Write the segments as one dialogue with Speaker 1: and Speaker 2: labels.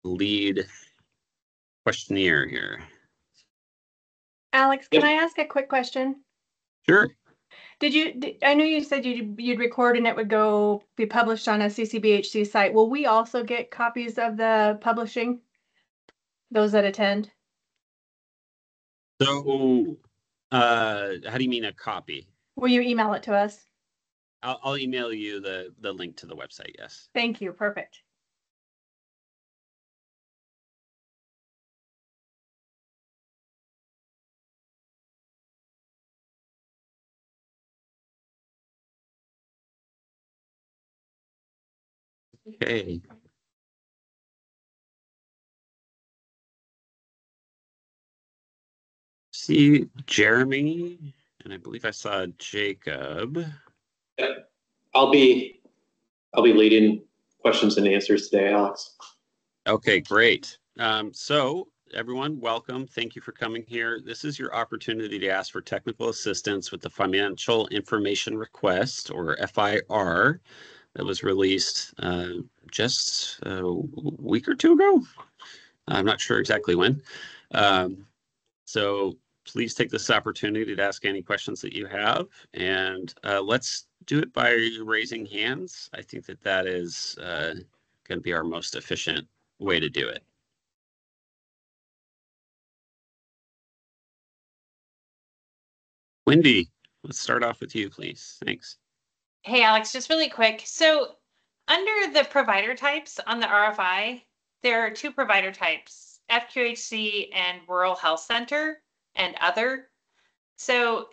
Speaker 1: lead questionnaire here.
Speaker 2: Alex, can I ask a quick question?
Speaker 1: Sure.
Speaker 2: I know you said you'd record and it would be published on a CCBHC site. Will we also get copies of the publishing? Those that attend?
Speaker 1: So, how do you mean a copy?
Speaker 2: Will you email it to us?
Speaker 1: I'll email you the link to the website, yes.
Speaker 2: Thank you. Perfect.
Speaker 1: Okay. See Jeremy, and I believe I saw Jacob.
Speaker 3: Yep. I'll be leading questions and answers today, Alex.
Speaker 1: Okay, great. So everyone, welcome. Thank you for coming here. This is your opportunity to ask for technical assistance with the Financial Information Request, or FIR, that was released just a week or two ago. I'm not sure exactly when. So please take this opportunity to ask any questions that you have, and let's do it by raising hands. I think that is going to be our most efficient way to do it. Wendy, let's start off with you, please. Thanks.
Speaker 4: Hey, Alex, just really quick. So under the provider types on the RFI, there are two provider types, FQHC and Rural Health Center and other. So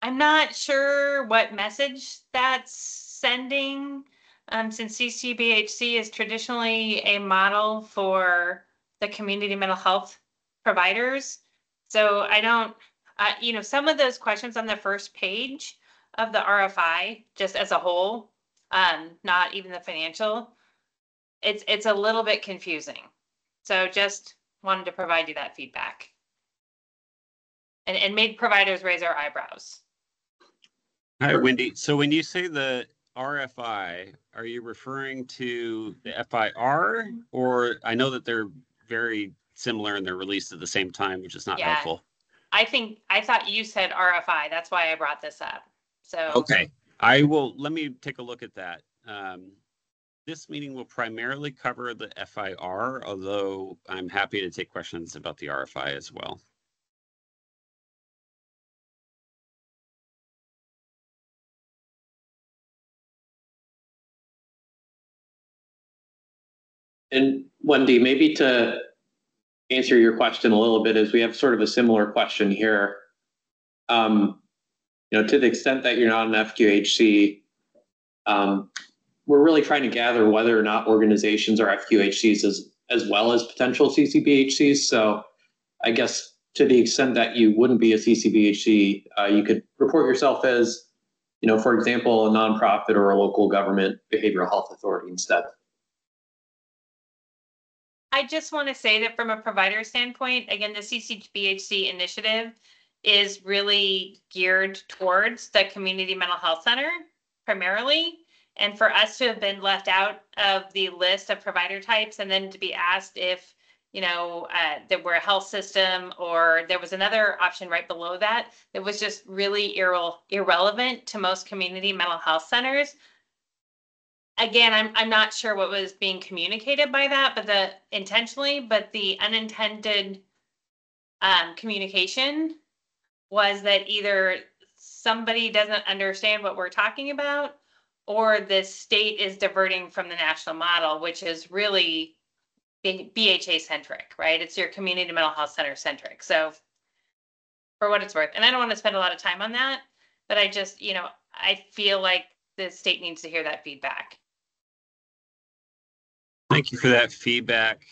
Speaker 4: I'm not sure what message that's sending, since CCBHC is traditionally a model for the community mental health providers. So I don't, some of those questions on the first page of the RFI, just as a whole, not even the financial, it's a little bit confusing. So just wanted to provide you that feedback. And made providers raise our eyebrows.
Speaker 1: Hi, Wendy. So when you say the RFI, are you referring to the FIR, or I know that they're very similar and they're released at the same time, which is not helpful.
Speaker 4: I thought you said RFI. That's why I brought this up. So
Speaker 1: okay, let me take a look at that. This meeting will primarily cover the FIR, although I'm happy to take questions about the RFI as well.
Speaker 3: And Wendy, maybe to answer your question a little bit, as we have sort of a similar question here. To the extent that you're not an FQHC, we're really trying to gather whether or not organizations are FQHCs as well as potential CCBHCs. So I guess to the extent that you wouldn't be a CCBHC, you could report yourself as, for example, a nonprofit or a local government behavioral health authority instead.
Speaker 4: I just want to say that from a provider standpoint, again, the CCBHC initiative is really geared towards the community mental health center primarily. And for us to have been left out of the list of provider types and then to be asked if, that we're a health system, or there was another option right below that was just really irrelevant to most community mental health centers. Again, I'm not sure what was being communicated by that, but the unintended communication was that either somebody doesn't understand what we're talking about, or the state is diverting from the national model, which is really BHA centric, right? It's your community mental health center centric. So for what it's worth, and I don't want to spend a lot of time on that, but I just, I feel like the state needs to hear that feedback.
Speaker 1: Thank you for that feedback,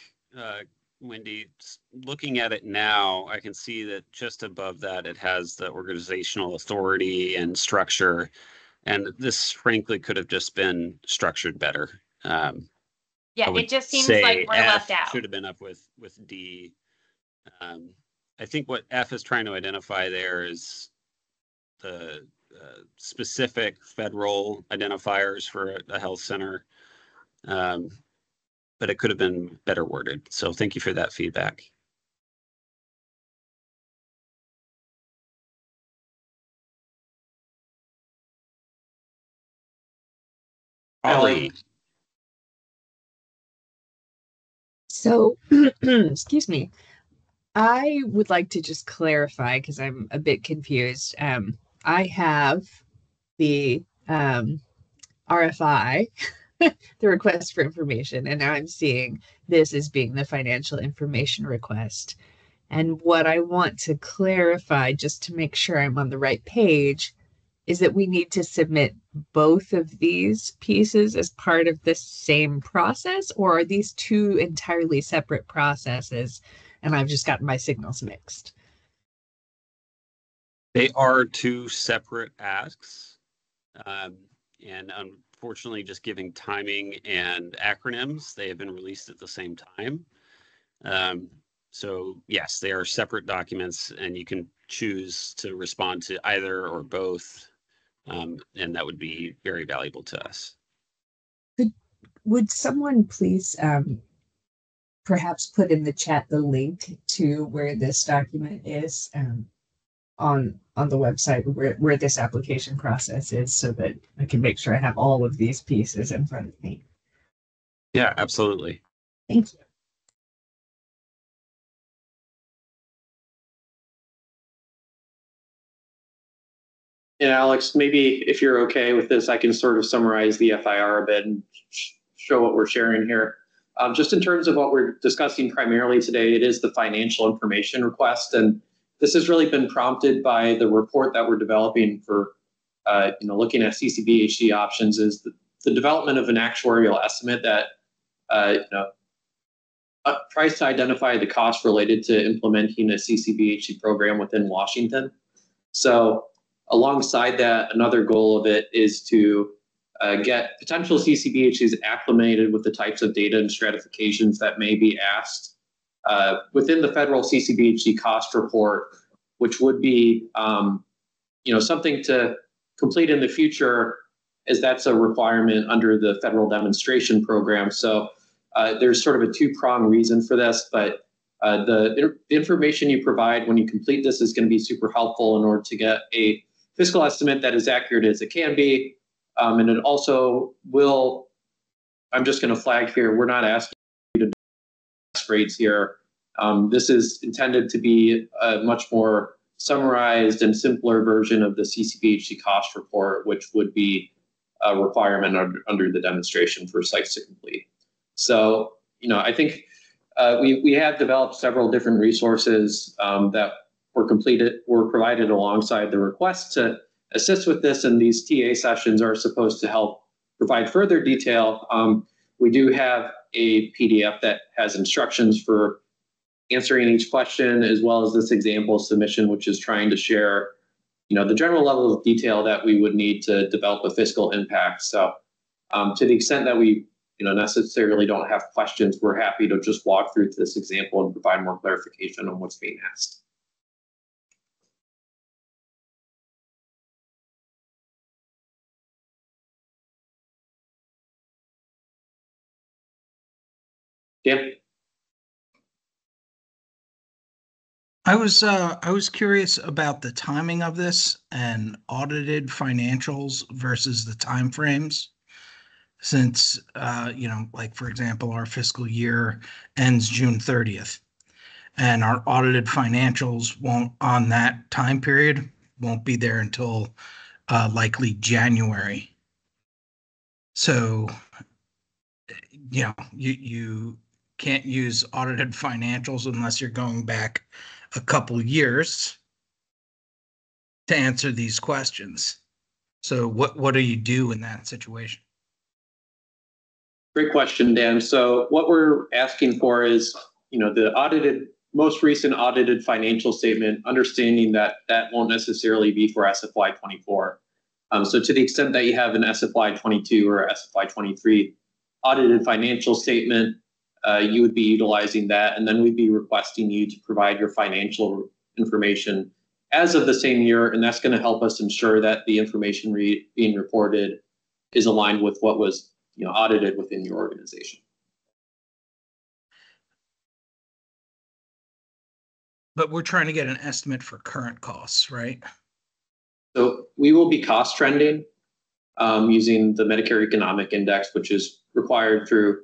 Speaker 1: Wendy. Looking at it now, I can see that just above that, it has the organizational authority and structure. And this, frankly, could have just been structured better.
Speaker 4: It just seems like we're left out.
Speaker 1: Should have been up with D. I think what F is trying to identify there is the specific federal identifiers for a health center. but it could have been better worded. So thank you for that feedback. Ollie.
Speaker 5: So, excuse me. I would like to just clarify because I'm a bit confused. I have the RFI, the request for information, and now I'm seeing this as being the financial information request. And what I want to clarify, just to make sure I'm on the right page, is that we need to submit both of these pieces as part of the same process, or are these two entirely separate processes and I've just gotten my signals mixed?
Speaker 1: They are two separate asks. And unfortunately, just giving timing and acronyms, they have been released at the same time. So yes, they are separate documents, and you can choose to respond to either or both. And that would be very valuable to us.
Speaker 5: Would someone please perhaps put in the chat the link to where this document is on the website where this application process is, so that I can make sure I have all of these pieces in front of me?
Speaker 1: Yeah, absolutely.
Speaker 5: Thank you.
Speaker 3: And Alex, maybe if you're okay with this, I can sort of summarize the FIR a bit and show what we're sharing here. Just in terms of what we're discussing primarily today, it is the financial information request. And this has really been prompted by the report that we're developing for looking at CCBHC options, is the development of an actuarial estimate that tries to identify the costs related to implementing a CCBHC program within Washington. So alongside that, another goal of it is to get potential CCBHCs acclimated with the types of data and stratifications that may be asked within the federal CCBHC cost report, which would be something to complete in the future, as that's a requirement under the federal demonstration program. So there's sort of a two-pronged reason for this, but the information you provide when you complete this is going to be super helpful in order to get a fiscal estimate that is accurate as it can be. And it also will, I'm just going to flag here, we're not asking you to do rates here. This is intended to be a much more summarized and simpler version of the CCBHC cost report, which would be a requirement under the demonstration for sites to complete. So, I think we have developed several different resources that were provided alongside the request to assist with this, and these TA sessions are supposed to help provide further detail. We do have a PDF that has instructions for answering each question, as well as this example submission, which is trying to share, the general level of detail that we would need to develop a fiscal impact. So to the extent that we necessarily don't have questions, we're happy to just walk through this example and provide more clarification on what's being asked. Dan?
Speaker 6: I was curious about the timing of this and audited financials versus the timeframes. Since like for example, our fiscal year ends June 30th, and our audited financials on that time period won't be there until likely January. So you can't use audited financials unless you're going back a couple years to answer these questions. So what do you do in that situation?
Speaker 3: Great question, Dan. So what we're asking for is, the most recent audited financial statement, understanding that won't necessarily be for SFY 24. So to the extent that you have an SFY 22 or SFY 23 audited financial statement, you would be utilizing that, and then we'd be requesting you to provide your financial information as of the same year, and that's going to help us ensure that the information being reported is aligned with what was audited within your organization.
Speaker 6: But we're trying to get an estimate for current costs, right?
Speaker 3: So we will be cost trending using the Medicare Economic Index, which is required through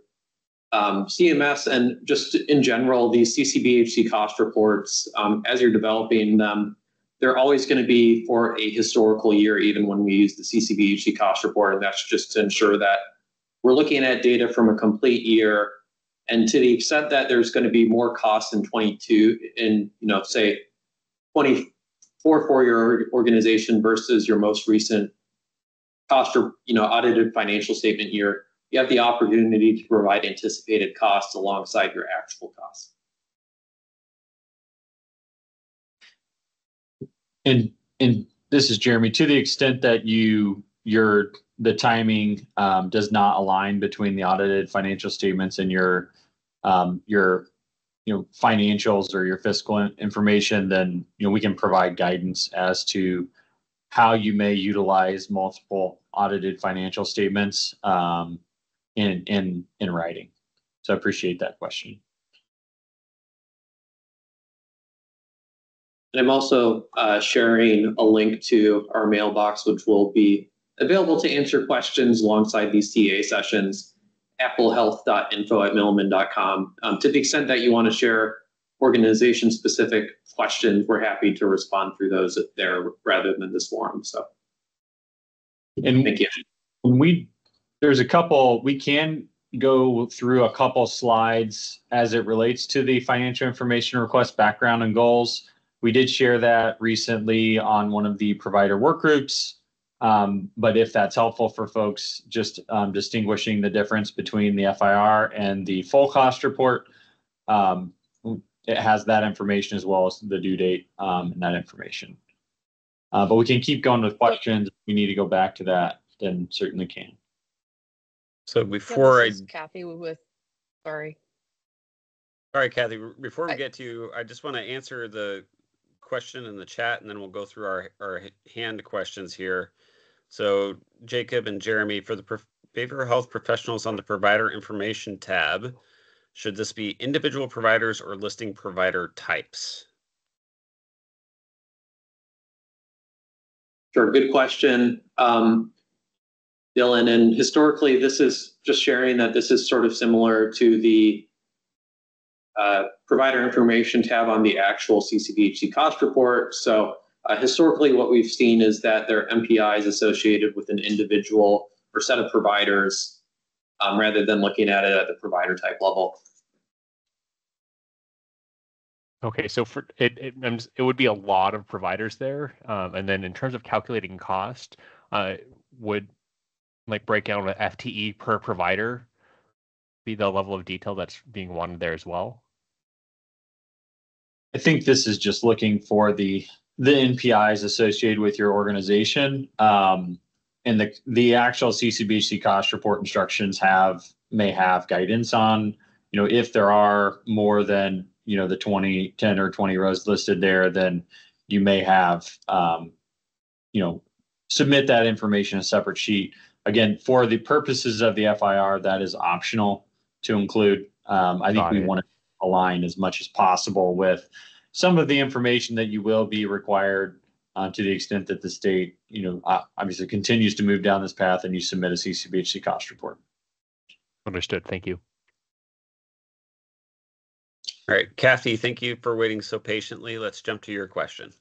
Speaker 3: CMS, and just in general, these CCBHC cost reports, as you're developing them, they're always going to be for a historical year, even when we use the CCBHC cost report. And that's just to ensure that we're looking at data from a complete year. And to the extent that there's going to be more costs in 22, in, say 24 for your organization versus your most recent cost or, audited financial statement year, you have the opportunity to provide anticipated costs alongside your actual costs.
Speaker 7: And this is Jeremy. To the extent that the timing does not align between the audited financial statements and your financials or your fiscal information, then we can provide guidance as to how you may utilize multiple audited financial statements in writing. So I appreciate that question.
Speaker 3: And I'm also sharing a link to our mailbox, which will be available to answer questions alongside these TA sessions, applehealth.info@milliman.com. To the extent that you want to share organization-specific questions, we're happy to respond through those there rather than this forum. So,
Speaker 7: and
Speaker 3: thank you.
Speaker 7: We can go through a couple slides as it relates to the financial information request background and goals. We did share that recently on one of the provider work groups. But if that's helpful for folks, just distinguishing the difference between the FIR and the full cost report, it has that information as well as the due date and that information. But we can keep going with questions. If we need to go back to that, then certainly can.
Speaker 1: So before
Speaker 8: Kathy sorry.
Speaker 1: All right, Kathy, before we get to you, I just want to answer the question in the chat, and then we'll go through our hand questions here. So Jacob and Jeremy, for the behavioral health professionals on the provider information tab, should this be individual providers or listing provider types?
Speaker 3: Sure, good question, Dylan. And historically, this is just sharing that this is sort of similar to the provider information tab on the actual CCBHC cost report. So historically, what we've seen is that there are MPIs associated with an individual or set of providers rather than looking at it at the provider type level.
Speaker 9: Okay, so for it would be a lot of providers there, and then in terms of calculating cost, would like break down an FTE per provider be the level of detail that's being wanted there as well?
Speaker 7: I think this is just looking for the NPIs associated with your organization, and the actual CCBHC cost report instructions may have guidance on, if there are more than the 10 or 20 rows listed there, then you may have submit that information in a separate sheet. Again, for the purposes of the FIR, that is optional to include. I think we want to align as much as possible with some of the information that you will be required to the extent that the state, obviously continues to move down this path and you submit a CCBHC cost report.
Speaker 9: Understood. Thank you.
Speaker 1: All right, Kathy, thank you for waiting so patiently. Let's jump to your question.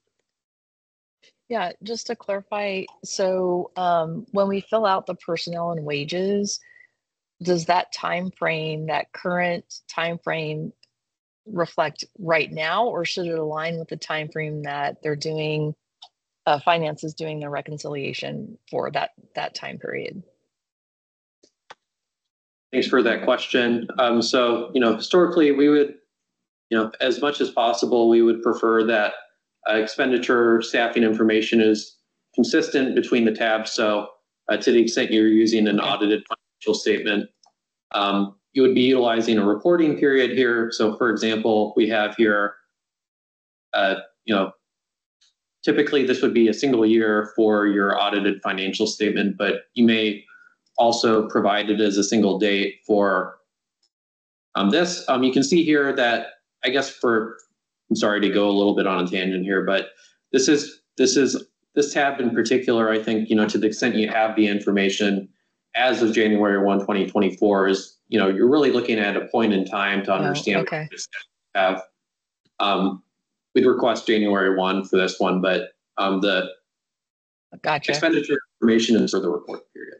Speaker 8: Yeah, just to clarify, so when we fill out the personnel and wages, does that current time frame reflect right now, or should it align with the time frame that they're doing, finance is doing their reconciliation for that time period?
Speaker 3: Thanks for that question. So, historically, we would, as much as possible, we would prefer that expenditure staffing information is consistent between the tabs. So to the extent you're using an audited financial statement, you would be utilizing a reporting period here. So for example, we have here, typically this would be a single year for your audited financial statement, but you may also provide it as a single date for this. You can see here that, I guess for I'm sorry to go a little bit on a tangent here, but this tab in particular, I think, to the extent you have the information as of January 1, 2024 is, you're really looking at a point in time to understand what
Speaker 8: okay.
Speaker 3: this have. We'd request January 1 for this one, but the
Speaker 8: Gotcha.
Speaker 3: expenditure information is for the report period.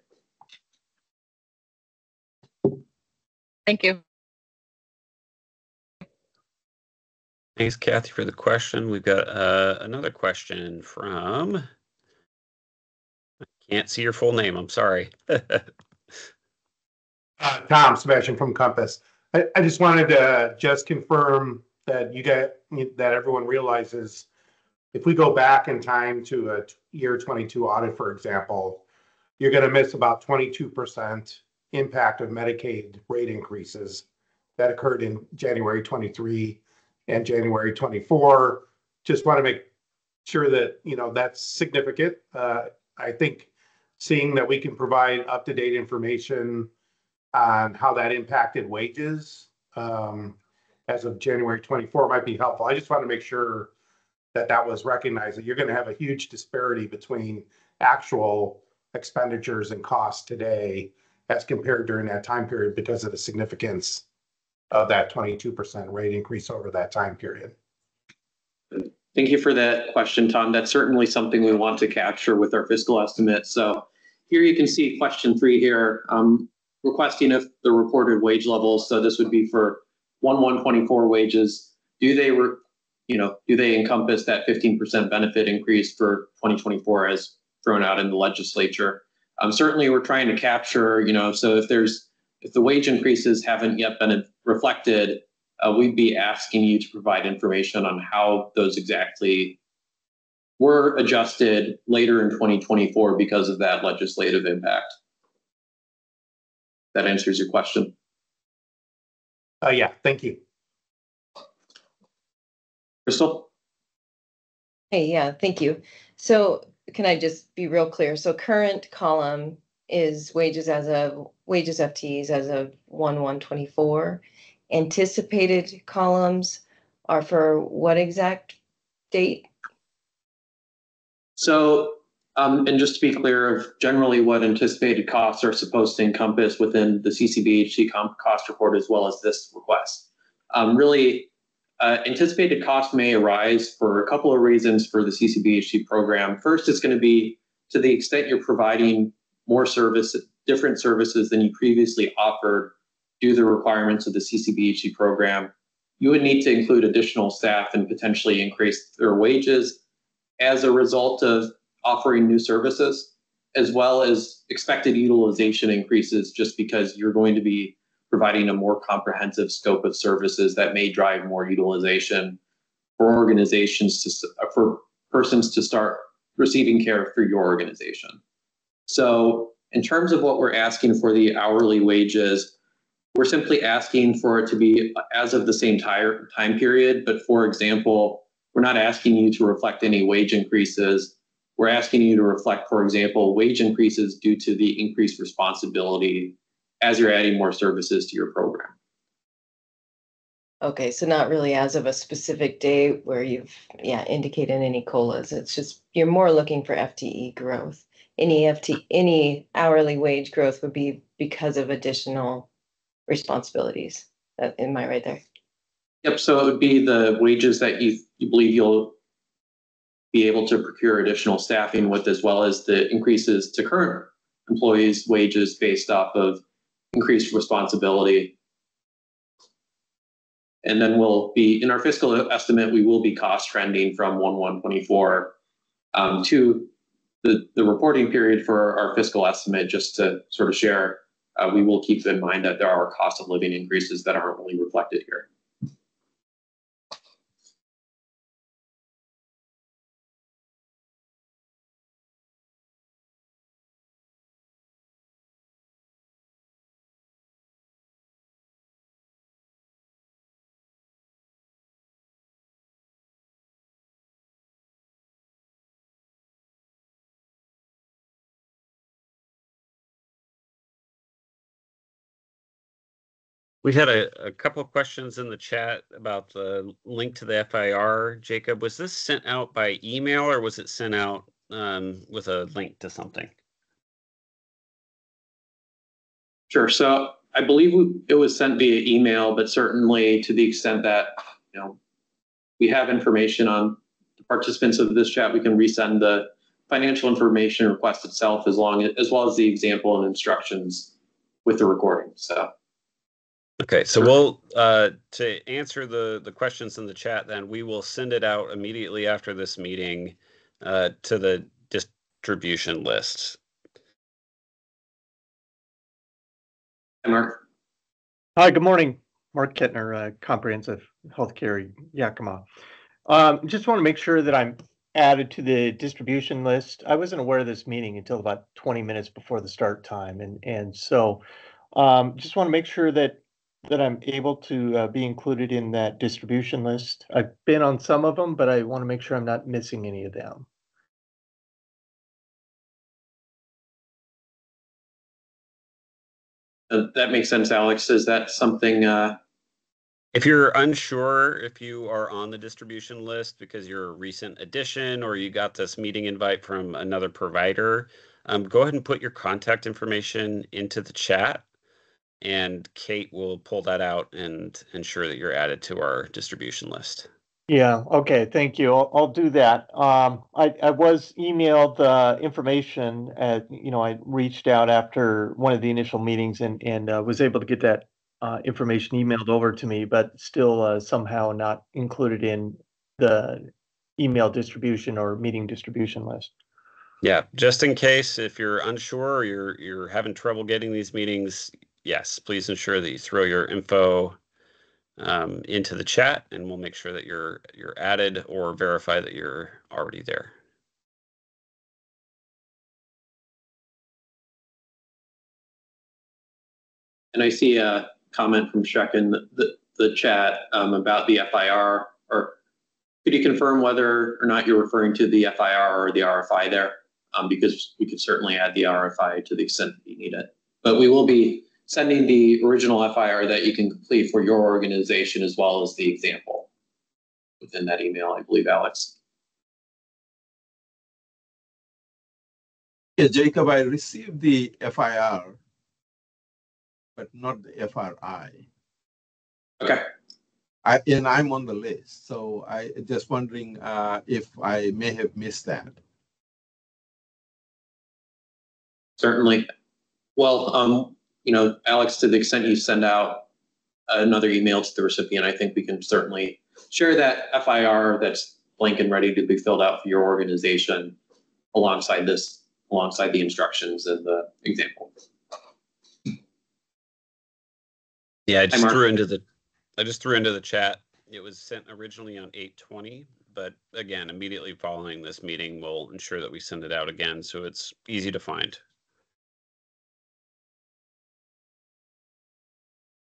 Speaker 8: Thank you.
Speaker 1: Thanks, Kathy, for the question. We've got another question from, I can't see your full name. I'm sorry.
Speaker 10: Tom Sebastian from Compass. I just wanted to just confirm that that everyone realizes if we go back in time to a year 22 audit, for example, you're going to miss about 22% impact of Medicaid rate increases that occurred in January 23 and January 24. Just want to make sure that, that's significant. I think seeing that we can provide up-to-date information on how that impacted wages as of January 24 might be helpful. I just want to make sure that that was recognized, that you're going to have a huge disparity between actual expenditures and costs today as compared during that time period because of the significance of that 22% rate increase over that time period.
Speaker 3: Thank you for that question, Tom. That's certainly something we want to capture with our fiscal estimate. So here you can see question 3 here, requesting if the reported wage levels, so this would be for 1/1/24 wages, do they encompass that 15% benefit increase for 2024 as thrown out in the legislature? Certainly we're trying to capture, so if the wage increases haven't yet been reflected, we'd be asking you to provide information on how those exactly were adjusted later in 2024 because of that legislative impact. That answers your question.
Speaker 10: Yeah, thank you.
Speaker 3: Crystal?
Speaker 11: Hey, yeah, thank you. So can I just be real clear? So current column is wages FTEs as of 1/1/24. Anticipated columns are for what exact date?
Speaker 3: So, and just to be clear of generally what anticipated costs are supposed to encompass within the CCBHC cost report as well as this request. Anticipated costs may arise for a couple of reasons for the CCBHC program. First, it's going to be to the extent you're providing more different services than you previously offered due to the requirements of the CCBHC program, you would need to include additional staff and potentially increase their wages as a result of offering new services, as well as expected utilization increases just because you're going to be providing a more comprehensive scope of services that may drive more utilization for organizations for persons to start receiving care through your organization. So in terms of what we're asking for the hourly wages, we're simply asking for it to be as of the same time period. But for example, we're not asking you to reflect any wage increases. We're asking you to reflect, for example, wage increases due to the increased responsibility as you're adding more services to your program.
Speaker 11: Okay, so not really as of a specific date where you've indicated any COLAs. It's just you're more looking for FTE growth. Any hourly wage growth would be because of additional responsibilities. Am I right there?
Speaker 3: Yep. So it would be the wages that you believe you'll be able to procure additional staffing with, as well as the increases to current employees' wages based off of increased responsibility. And then we'll be in our fiscal estimate, we will be cost trending from 1/1/24 to the reporting period for our fiscal estimate. Just to sort of share, we will keep in mind that there are cost of living increases that aren't really reflected here.
Speaker 1: We had a couple of questions in the chat about the link to the FIR. Jacob, was this sent out by email or was it sent out with a link to something?
Speaker 3: Sure. So I believe it was sent via email, but certainly to the extent that, we have information on the participants of this chat, we can resend the financial information request itself as well as the example and instructions with the recording. So.
Speaker 1: Okay, so we'll, to answer the questions in the chat, then we will send it out immediately after this meeting to the distribution list.
Speaker 3: Hi, Mark.
Speaker 12: Hi, good morning. Mark Kettner, Comprehensive Healthcare, Yakima. Just want to make sure that I'm added to the distribution list. I wasn't aware of this meeting until about 20 minutes before the start time. And so just want to make sure that I'm able to be included in that distribution list. I've been on some of them, but I want to make sure I'm not missing any of them.
Speaker 3: That makes sense, Alex. Is that something?
Speaker 1: If you're unsure if you are on the distribution list because you're a recent addition or you got this meeting invite from another provider, go ahead and put your contact information into the chat, and Kate will pull that out and ensure that you're added to our distribution list.
Speaker 12: Yeah, okay, thank you. I'll do that. I was emailed information I reached out after one of the initial meetings and was able to get that information emailed over to me, but still somehow not included in the email distribution or meeting distribution list.
Speaker 1: Yeah, just in case if you're unsure or you're having trouble getting these meetings, yes, please ensure that you throw your info into the chat, and we'll make sure that you're added or verify that you're already there.
Speaker 3: And I see a comment from Shrek in the chat about the FIR, or could you confirm whether or not you're referring to the FIR or the RFI there? Because we could certainly add the RFI to the extent that you need it. But we will be sending the original FIR that you can complete for your organization as well as the example within that email, I believe, Alex.
Speaker 13: Yeah, Jacob, I received the FIR, but not the FRI.
Speaker 3: Okay.
Speaker 13: And I'm on the list, so I just wondering if I may have missed that.
Speaker 3: Certainly. Well, Alex, to the extent you send out another email to the recipient, I think we can certainly share that FIR that's blank and ready to be filled out for your organization alongside the instructions and the example.
Speaker 1: Yeah, I just threw into the chat. It was sent originally on 8/20, but again, immediately following this meeting, we'll ensure that we send it out again so it's easy to find.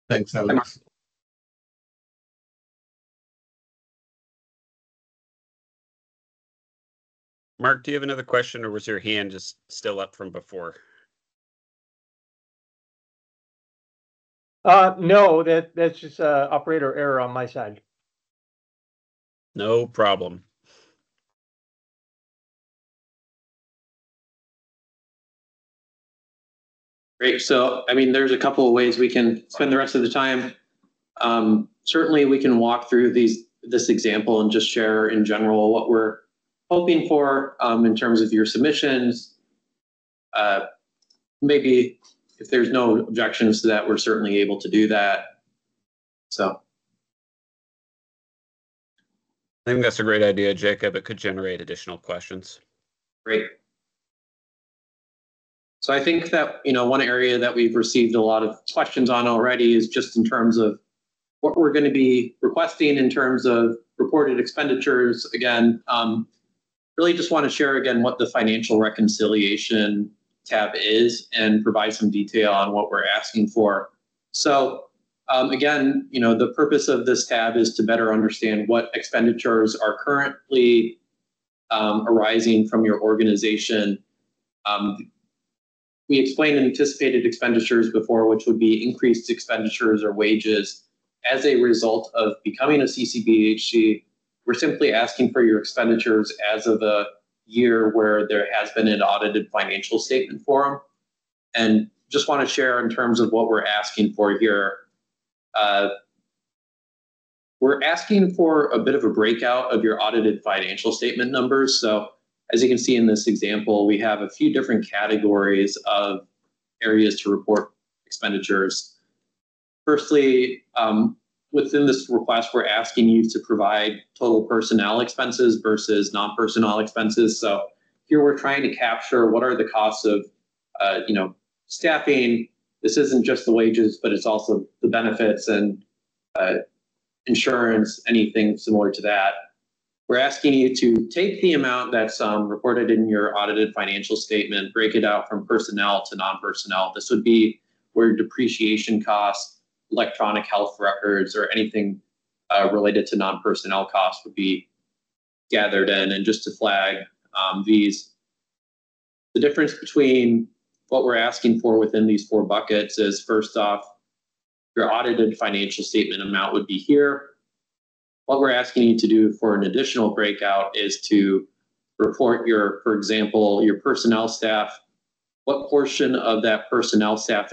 Speaker 13: Thanks, Alex.
Speaker 1: Mark, do you have another question, or was your hand just still up from before?
Speaker 12: No, that's just operator error on my side.
Speaker 1: No problem.
Speaker 3: Great. So, there's a couple of ways we can spend the rest of the time. Certainly, we can walk through this example and just share in general what we're hoping for in terms of your submissions. Maybe if there's no objections to that, we're certainly able to do that. So.
Speaker 1: I think that's a great idea, Jacob. It could generate additional questions.
Speaker 3: Great. So I think that, one area that we've received a lot of questions on already is just in terms of what we're going to be requesting in terms of reported expenditures. Again, really just want to share again what the financial reconciliation tab is and provide some detail on what we're asking for. So again, the purpose of this tab is to better understand what expenditures are currently arising from your organization. we explained anticipated expenditures before, which would be increased expenditures or wages as a result of becoming a CCBHC. We're simply asking for your expenditures as of a year where there has been an audited financial statement for them. And just want to share in terms of what we're asking for here. We're asking for a bit of a breakout of your audited financial statement numbers. So as you can see in this example, we have a few different categories of areas to report expenditures. Firstly, within this request, we're asking you to provide total personnel expenses versus non-personnel expenses. So here we're trying to capture what are the costs of, staffing. This isn't just the wages, but it's also the benefits and insurance, anything similar to that. We're asking you to take the amount that's reported in your audited financial statement, break it out from personnel to non-personnel. This would be where depreciation costs, electronic health records, or anything related to non-personnel costs would be gathered in. And just to flag the difference between what we're asking for within these 4 buckets is, first off, your audited financial statement amount would be here. What we're asking you to do for an additional breakout is to report your, for example, your personnel staff, what portion of that personnel staff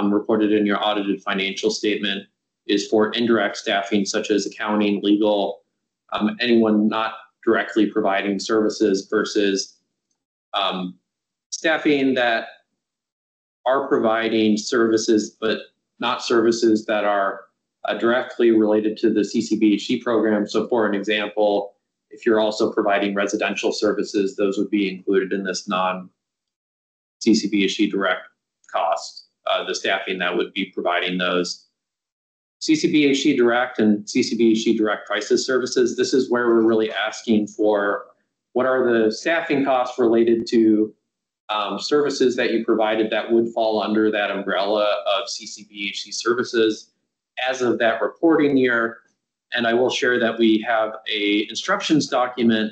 Speaker 3: reported in your audited financial statement is for indirect staffing, such as accounting, legal, anyone not directly providing services, versus staffing that are providing services, but not services that are directly related to the CCBHC program. So for an example, if you're also providing residential services, those would be included in this non-CCBHC direct cost, the staffing that would be providing those. CCBHC direct and CCBHC direct crisis services, this is where we're really asking for what are the staffing costs related to services that you provided that would fall under that umbrella of CCBHC services as of that reporting year. And I will share that we have a instructions document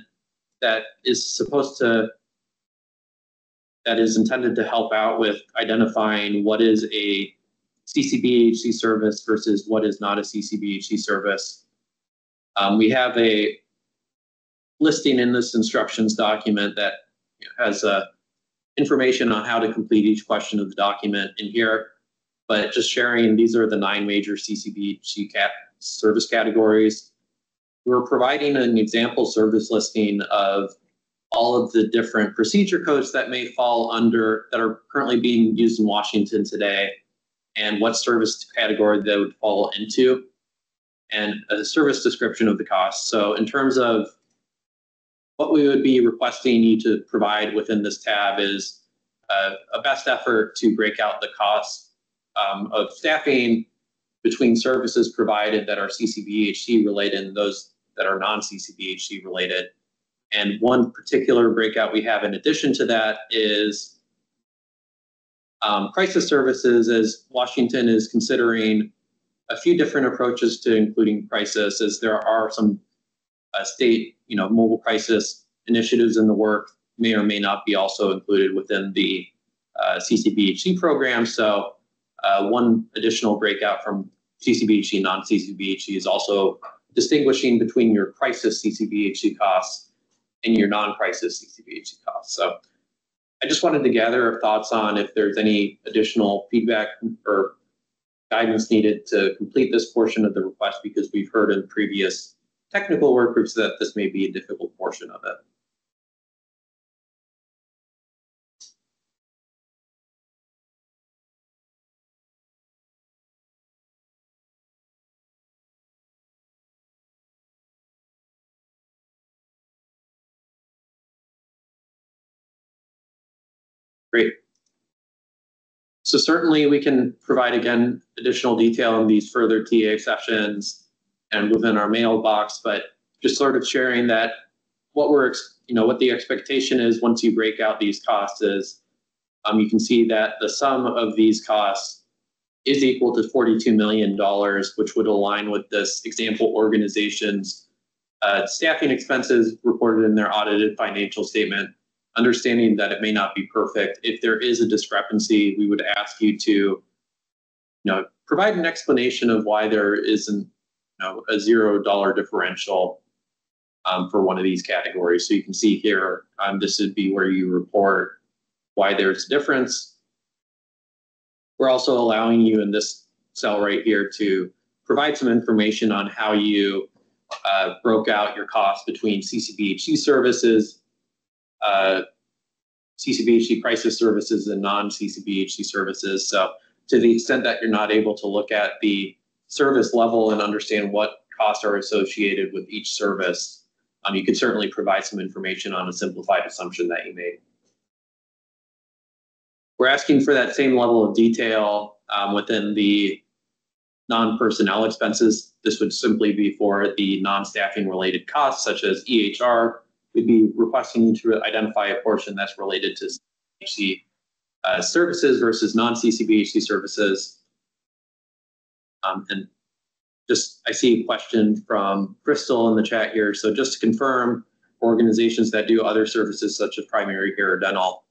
Speaker 3: that is intended to help out with identifying what is a CCBHC service versus what is not a CCBHC service. We have a listing in this instructions document that has information on how to complete each question of the document in here, but just sharing, these are the 9 major CCBHC service categories. We're providing an example service listing of all of the different procedure codes that may fall under, that are currently being used in Washington today, and what service category they would fall into, and a service description of the cost. So in terms of what we would be requesting you to provide within this tab is a best effort to break out the costs of staffing between services provided that are CCBHC related and those that are non-CCBHC related. And one particular breakout we have in addition to that is crisis services, as Washington is considering a few different approaches to including crisis, as there are some state, mobile crisis initiatives in the work, may or may not be also included within the CCBHC program. So one additional breakout from CCBHC, non-CCBHC is also distinguishing between your crisis CCBHC costs and your non-crisis CCBHC costs. So I just wanted to gather thoughts on if there's any additional feedback or guidance needed to complete this portion of the request, because we've heard in previous technical work groups that this may be a difficult portion of it. Great. So certainly we can provide, again, additional detail in these further TA sessions and within our mailbox, but just sort of sharing that what what the expectation is once you break out these costs is, you can see that the sum of these costs is equal to $42 million, which would align with this example organization's staffing expenses reported in their audited financial statement, understanding that it may not be perfect. If there is a discrepancy, we would ask you to, provide an explanation of why there isn't, a $0 differential for one of these categories. So you can see here, this would be where you report why there's a difference. We're also allowing you in this cell right here to provide some information on how you broke out your costs between CCBHC services, CCBHC crisis services, and non-CCBHC services. So to the extent that you're not able to look at the service level and understand what costs are associated with each service, you could certainly provide some information on a simplified assumption that you made. We're asking for that same level of detail within the non-personnel expenses. This would simply be for the non-staffing related costs, such as EHR. We'd be requesting you to identify a portion that's related to CCBHC services versus non-CCBHC services. And just, I see a question from Crystal in the chat here. So just to confirm, organizations that do other services such as primary care or dental,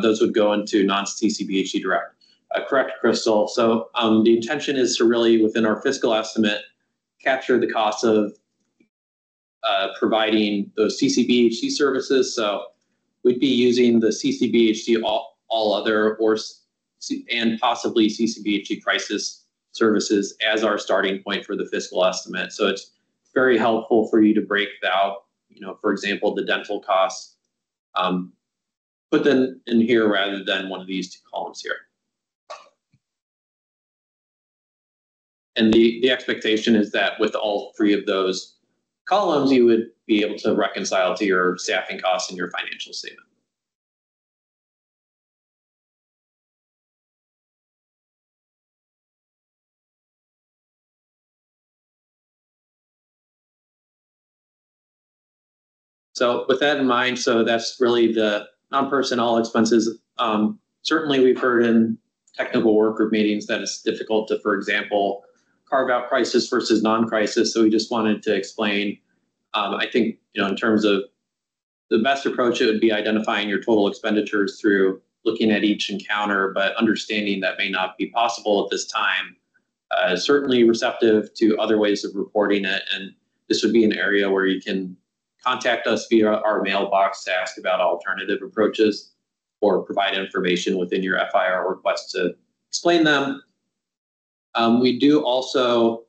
Speaker 3: those would go into non-CCBHC direct. Correct, Crystal. So the intention is to really, within our fiscal estimate, capture the cost of providing those CCBHC services. So we'd be using the CCBHC all other and possibly CCBHC crisis services as our starting point for the fiscal estimate. So it's very helpful for you to break out, for example, the dental costs, put them in here rather than one of these two columns here. And the expectation is that with all three of those columns, you would be able to reconcile to your staffing costs in your financial statement. So with that in mind, so that's really the non-personnel expenses. Certainly we've heard in technical work group meetings that it's difficult to, for example, carve out crisis versus non-crisis. So we just wanted to explain, I think, in terms of the best approach, it would be identifying your total expenditures through looking at each encounter, but understanding that may not be possible at this time. Certainly receptive to other ways of reporting it. And this would be an area where you can contact us via our mailbox to ask about alternative approaches or provide information within your FIR request to explain them. We do also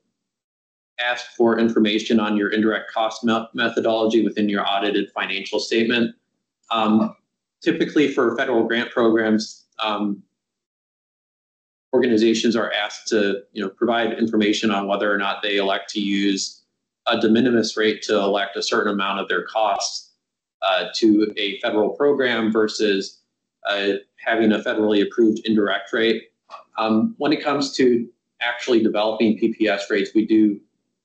Speaker 3: ask for information on your indirect cost methodology within your audited financial statement. Typically for federal grant programs, organizations are asked to provide information on whether or not they elect to use a de minimis rate to elect a certain amount of their costs to a federal program versus having a federally approved indirect rate. When it comes to actually developing PPS rates, we do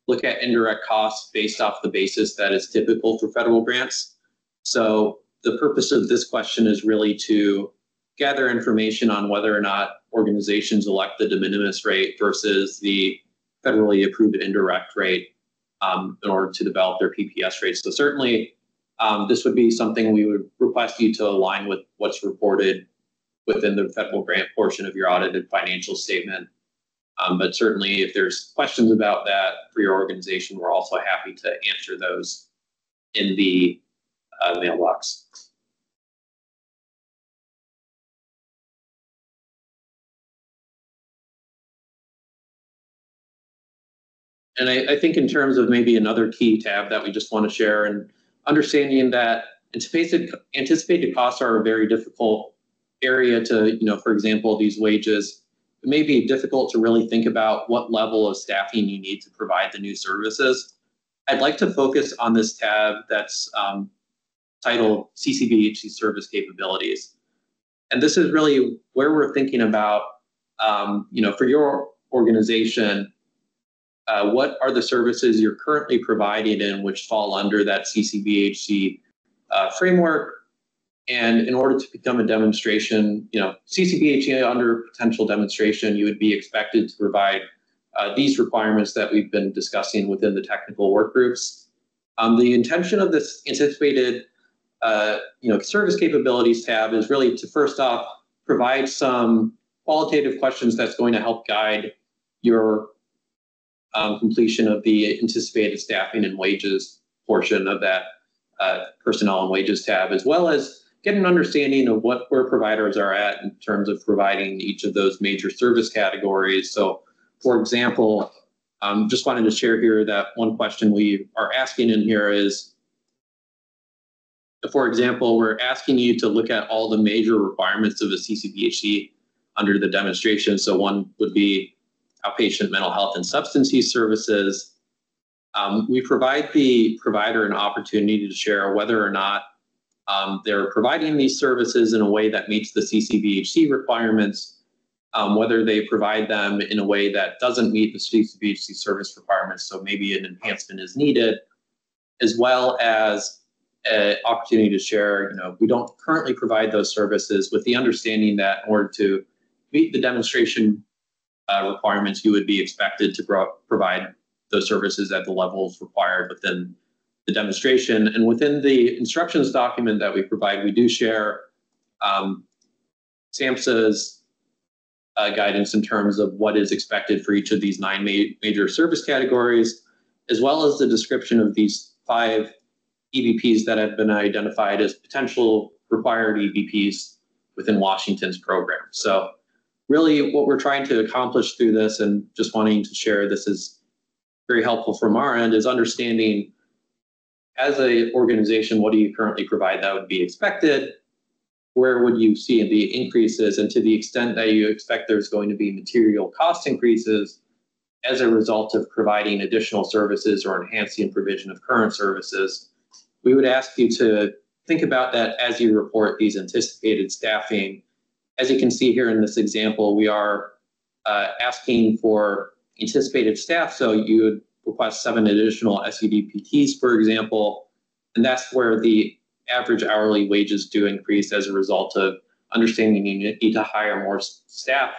Speaker 3: look at indirect costs based off the basis that is typical for federal grants. So the purpose of this question is really to gather information on whether or not organizations elect the de minimis rate versus the federally approved indirect rate in order to develop their PPS rates. So certainly this would be something we would request you to align with what's reported within the federal grant portion of your audited financial statement. But certainly if there's questions about that for your organization, we're also happy to answer those in the mailbox. And I think in terms of maybe another key tab that we just want to share, and understanding that anticipated costs are a very difficult area to, for example, these wages, it may be difficult to really think about what level of staffing you need to provide the new services. I'd like to focus on this tab that's titled CCBHC Service Capabilities. And this is really where we're thinking about, for your organization, what are the services you're currently providing in which fall under that CCBHC framework? And in order to become a demonstration, CCBHC under potential demonstration, you would be expected to provide these requirements that we've been discussing within the technical work groups. The intention of this anticipated service capabilities tab is really to first off provide some qualitative questions that's going to help guide your completion of the anticipated staffing and wages portion of that personnel and wages tab, as well as get an understanding of where providers are at in terms of providing each of those major service categories. So, for example, just wanted to share here that one question we are asking in here is, for example, we're asking you to look at all the major requirements of a CCBHC under the demonstration. So one would be outpatient mental health and substance use services. We provide the provider an opportunity to share whether or not they're providing these services in a way that meets the CCBHC requirements, whether they provide them in a way that doesn't meet the CCBHC service requirements, so maybe an enhancement is needed, as well as an opportunity to share, we don't currently provide those services, with the understanding that in order to meet the demonstration requirements, you would be expected to provide those services at the levels required within the demonstration. And within the instructions document that we provide, we do share SAMHSA's guidance in terms of what is expected for each of these 9 major service categories, as well as the description of these 5 EBPs that have been identified as potential required EBPs within Washington's program. So really what we're trying to accomplish through this, and just wanting to share this is very helpful from our end, is understanding as an organization, what do you currently provide that would be expected? Where would you see the increases? And to the extent that you expect there's going to be material cost increases as a result of providing additional services or enhancing provision of current services, we would ask you to think about that as you report these anticipated staffing. As you can see here in this example, we are asking for anticipated staff. So you would request 7 additional SEDPTs, for example, and that's where the average hourly wages do increase as a result of understanding you need to hire more staff.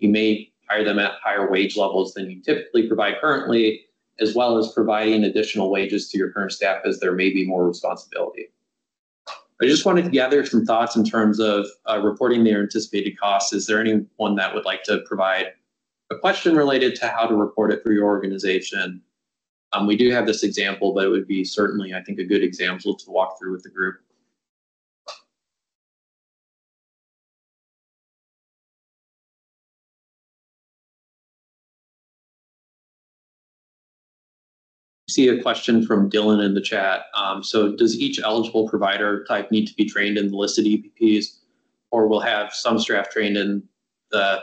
Speaker 3: You may hire them at higher wage levels than you typically provide currently, as well as providing additional wages to your current staff as there may be more responsibility. I just wanted to gather some thoughts in terms of reporting their anticipated costs. Is there anyone that would like to provide a question related to how to report it for your organization? We do have this example, but it would be certainly, I think, a good example to walk through with the group. See a question from Dylan in the chat. So does each eligible provider type need to be trained in the listed EBPs, or will have some staff trained in the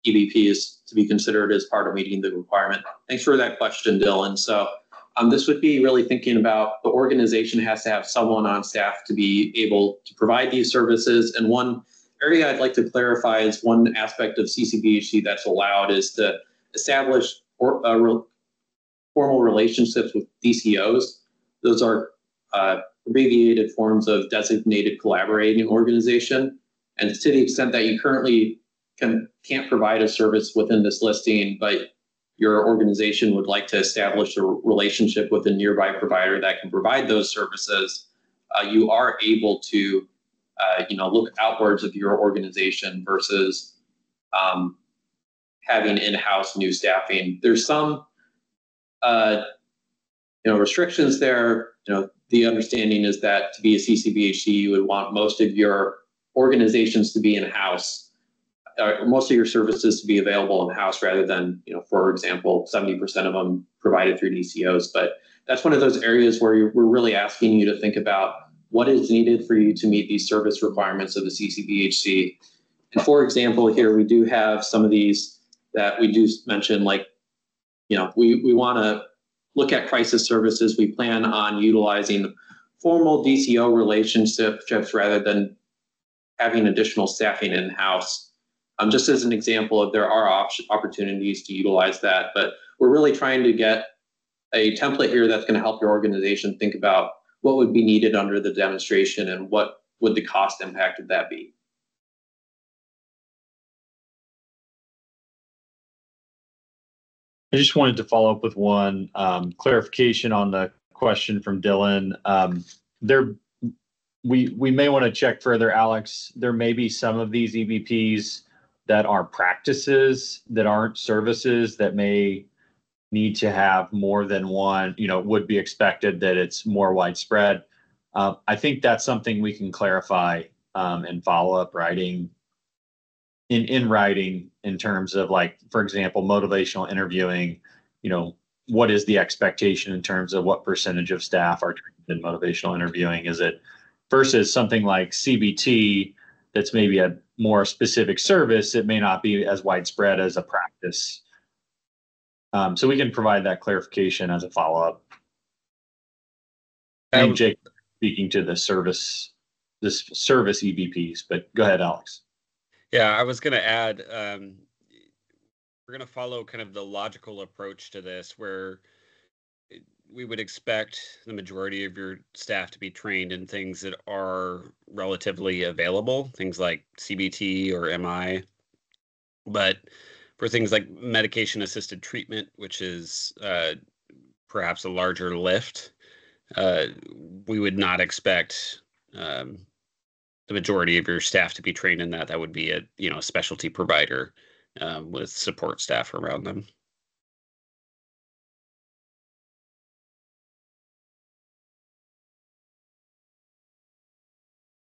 Speaker 3: EBPs to be considered as part of meeting the requirement? Thanks for that question, Dylan. So this would be really thinking about the organization has to have someone on staff to be able to provide these services. And one area I'd like to clarify is one aspect of CCBHC that's allowed is to establish formal relationships with DCOs. Those are abbreviated forms of designated collaborating organization. And to the extent that you currently can't provide a service within this listing, but your organization would like to establish a relationship with a nearby provider that can provide those services, you are able to look outwards of your organization versus having in-house new staffing. There's some restrictions there. The understanding is that to be a CCBHC, you would want most of your organizations to be in-house, most of your services to be available in-house rather than, for example, 70% of them provided through DCOs. But that's one of those areas where we're really asking you to think about what is needed for you to meet these service requirements of the CCBHC. And for example, here we do have some of these that we do mention, like, we want to look at crisis services. We plan on utilizing formal DCO relationships rather than having additional staffing in-house. Just as an example, there are opportunities to utilize that, but we're really trying to get a template here that's going to help your organization think about what would be needed under the demonstration and what would the cost impact of that be.
Speaker 7: I just wanted to follow up with one clarification on the question from Dylan. we may want to check further, Alex. There may be some of these EBPs that are practices that aren't services that may need to have more than one, would be expected that it's more widespread. I think that's something we can clarify in follow-up writing, in writing, in terms of, like, for example, motivational interviewing. What is the expectation in terms of what percentage of staff are trained in motivational interviewing? Is it versus something like CBT that's maybe a more specific service? It may not be as widespread as a practice. So we can provide that clarification as a follow-up. I think Jake speaking to this service EBPs, but go ahead, Alex.
Speaker 1: Yeah, I was going to add, we're going to follow kind of the logical approach to this, where we would expect the majority of your staff to be trained in things that are relatively available, things like CBT or MI. But for things like medication-assisted treatment, which is perhaps a larger lift, we would not expect the majority of your staff to be trained in that. That would be a specialty provider with support staff around them.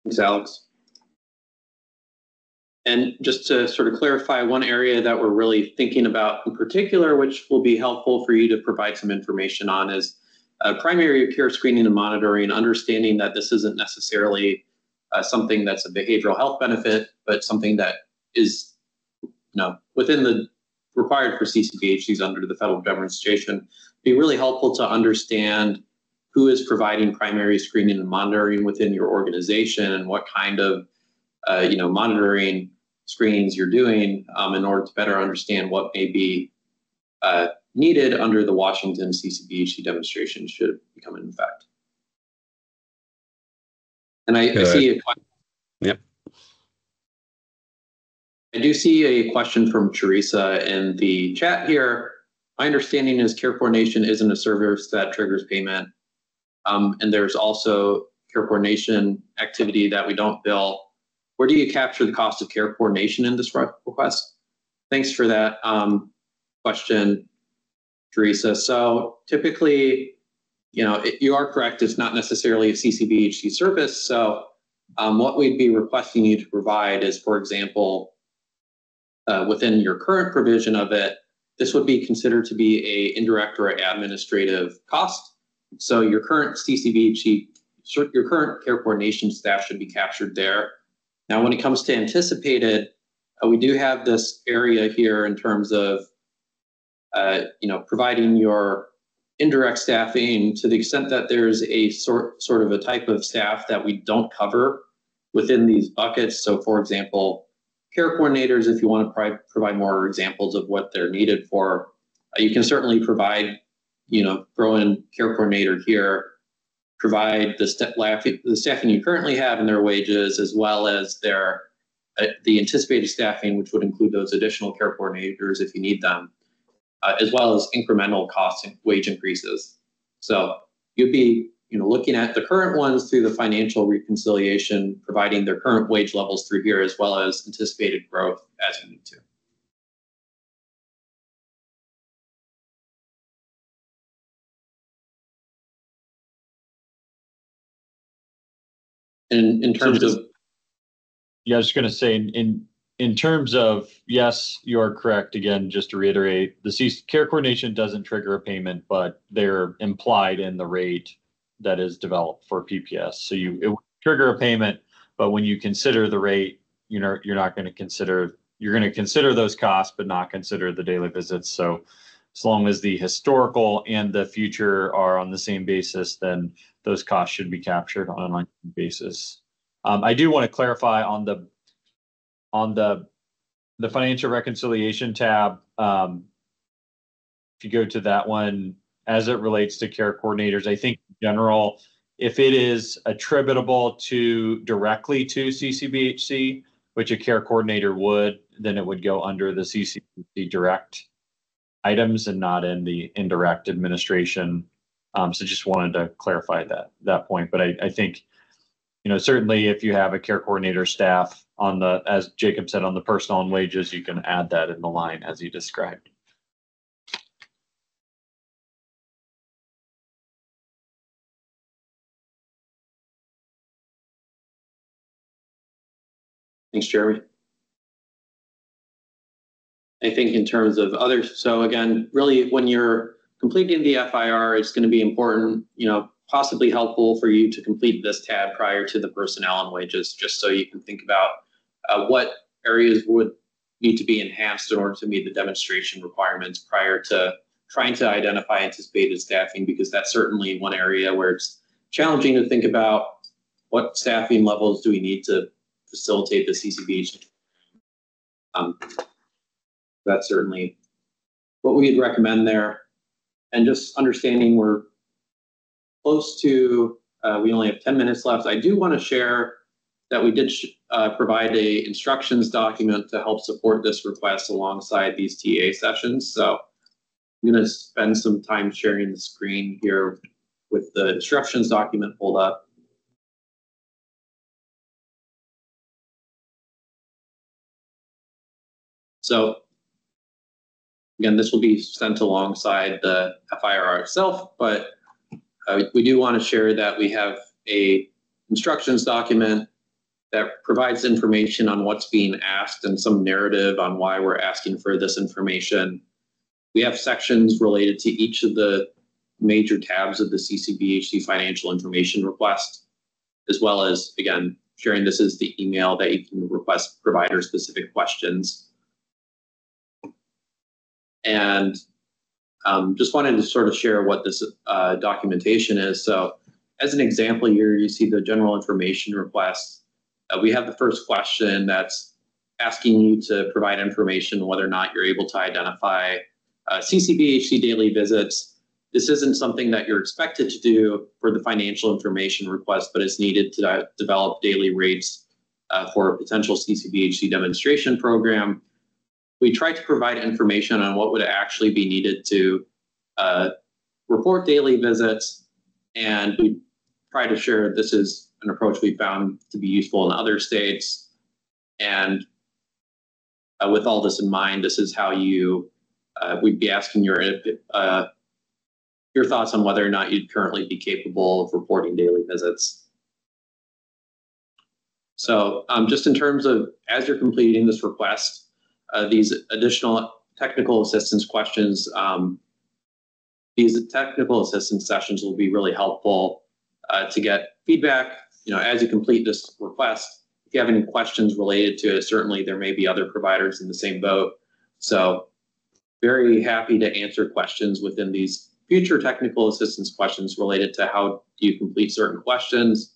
Speaker 3: Thanks, Alex. And just to sort of clarify, one area that we're really thinking about in particular, which will be helpful for you to provide some information on, is primary care screening and monitoring, understanding that this isn't necessarily something that's a behavioral health benefit, but something that is within the required for CCBHCs under the federal government situation. Be really helpful to understand who is providing primary screening and monitoring within your organization, and what kind of monitoring screenings you're doing in order to better understand what may be needed under the Washington CCBHC demonstration should it become in effect. And I see a question.
Speaker 1: Yep.
Speaker 3: I do see a question from Teresa in the chat here. My understanding is care coordination isn't a service that triggers payment. And there's also care coordination activity that we don't bill. Where do you capture the cost of care coordination in this request? Thanks for that question, Teresa. So typically, you are correct. It's not necessarily a CCBHC service. So what we'd be requesting you to provide is, for example, within your current provision of it, this would be considered to be a indirect or administrative cost. So your current CCBHC, your current care coordination staff should be captured there. Now, when it comes to anticipated, we do have this area here in terms of, providing your indirect staffing to the extent that there's a sort of a type of staff that we don't cover within these buckets. So, for example, care coordinators, if you want to provide more examples of what they're needed for, you can certainly provide, throw in care coordinator here, provide the staffing you currently have in their wages, as well as the anticipated staffing, which would include those additional care coordinators if you need them, as well as incremental cost and wage increases. So you'd be looking at the current ones through the financial reconciliation, providing their current wage levels through here, as well as anticipated growth as you need to. And in terms of,
Speaker 7: yeah, I was going to say in terms of, yes, you are correct. Again, just to reiterate, the care coordination doesn't trigger a payment, but they're implied in the rate that is developed for PPS. So it would trigger a payment, but when you consider the rate, you're going to consider those costs, but not consider the daily visits. So as long as the historical and the future are on the same basis, then those costs should be captured on an ongoing basis. I do want to clarify on the financial reconciliation tab. If you go to that one, as it relates to care coordinators, I think in general, if it is attributable directly to CCBHC, which a care coordinator would, then it would go under the CCBHC direct items and not in the indirect administration. So just wanted to clarify that point. But I think certainly if you have a care coordinator staff on the, as Jacob said, on the personnel and wages, you can add that in the line as you described.
Speaker 3: Thanks, Jeremy. I think in terms of others, so again, really when you're completing the FIR, it's going to be important, possibly helpful for you to complete this tab prior to the personnel and wages, just so you can think about what areas would need to be enhanced in order to meet the demonstration requirements prior to trying to identify anticipated staffing, because that's certainly one area where it's challenging to think about what staffing levels do we need to facilitate the CCBH. That's certainly what we'd recommend there. And just understanding we're close to, we only have 10 minutes left. I do want to share that we did provide a instructions document to help support this request alongside these TA sessions. So I'm going to spend some time sharing the screen here with the instructions document pulled up. So again, this will be sent alongside the FIR itself, but we do want to share that we have a instructions document that provides information on what's being asked and some narrative on why we're asking for this information. We have sections related to each of the major tabs of the CCBHC financial information request, as well as, again, sharing this as the email that you can request provider-specific questions. And just wanted to sort of share what this documentation is. So as an example here, you see the general information request. We have the first question that's asking you to provide information whether or not you're able to identify CCBHC daily visits. This isn't something that you're expected to do for the financial information request, but it's needed to develop daily rates for a potential CCBHC demonstration program. We try to provide information on what would actually be needed to report daily visits, and we try to share this is an approach we found to be useful in other states. And with all this in mind, this is how you we'd be asking your thoughts on whether or not you'd currently be capable of reporting daily visits. So just in terms of as you're completing this request, these additional technical assistance questions, these technical assistance sessions will be really helpful to get feedback. As you complete this request, if you have any questions related to it, certainly there may be other providers in the same boat. So very happy to answer questions within these future technical assistance questions related to how do you complete certain questions.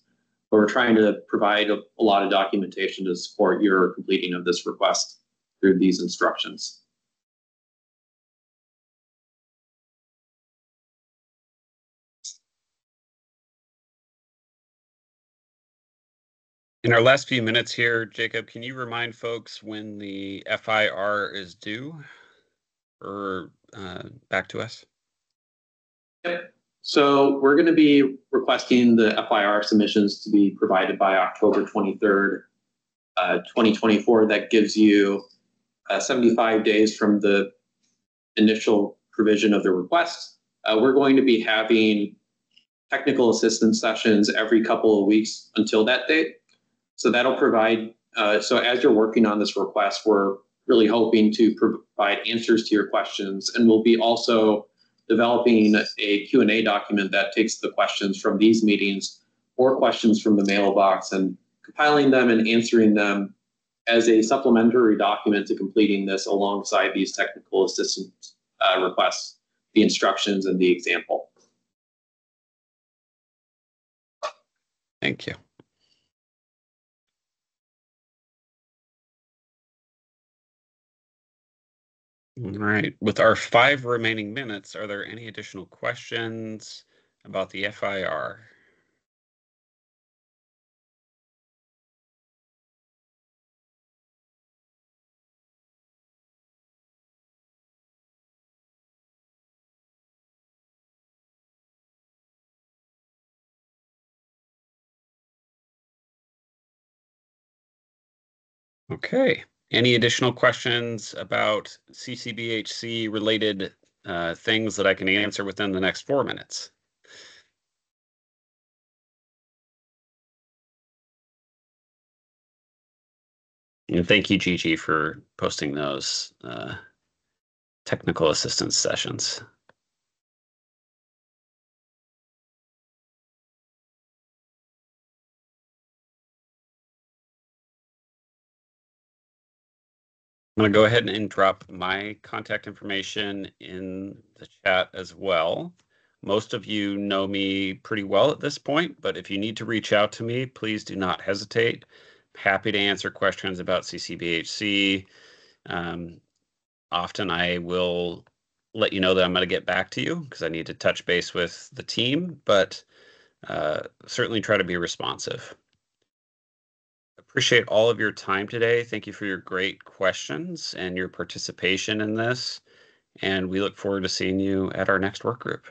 Speaker 3: But we're trying to provide a lot of documentation to support your completing of this request through these instructions.
Speaker 1: In our last few minutes here, Jacob, can you remind folks when the FIR is due or back to us?
Speaker 3: Yep. So we're going to be requesting the FIR submissions to be provided by October 23rd, 2024. That gives you 75 days from the initial provision of the request. We're going to be having technical assistance sessions every couple of weeks until that date. So that'll provide, so as you're working on this request, we're really hoping to provide answers to your questions. And we'll be also developing a Q&A document that takes the questions from these meetings or questions from the mailbox and compiling them and answering them as a supplementary document to completing this alongside these technical assistance requests, the instructions and the example.
Speaker 1: Thank you. All right, with our 5 remaining minutes, are there any additional questions about the FIR? Okay. Any additional questions about CCBHC related things that I can answer within the next 4 minutes? And thank you, Gigi, for posting those technical assistance sessions. I'm going to go ahead and drop my contact information in the chat as well. Most of you know me pretty well at this point, but if you need to reach out to me, please do not hesitate. Happy to answer questions about CCBHC. Often I will let you know that I'm going to get back to you because I need to touch base with the team, but certainly try to be responsive. Appreciate all of your time today. Thank you for your great questions and your participation in this. And we look forward to seeing you at our next work group.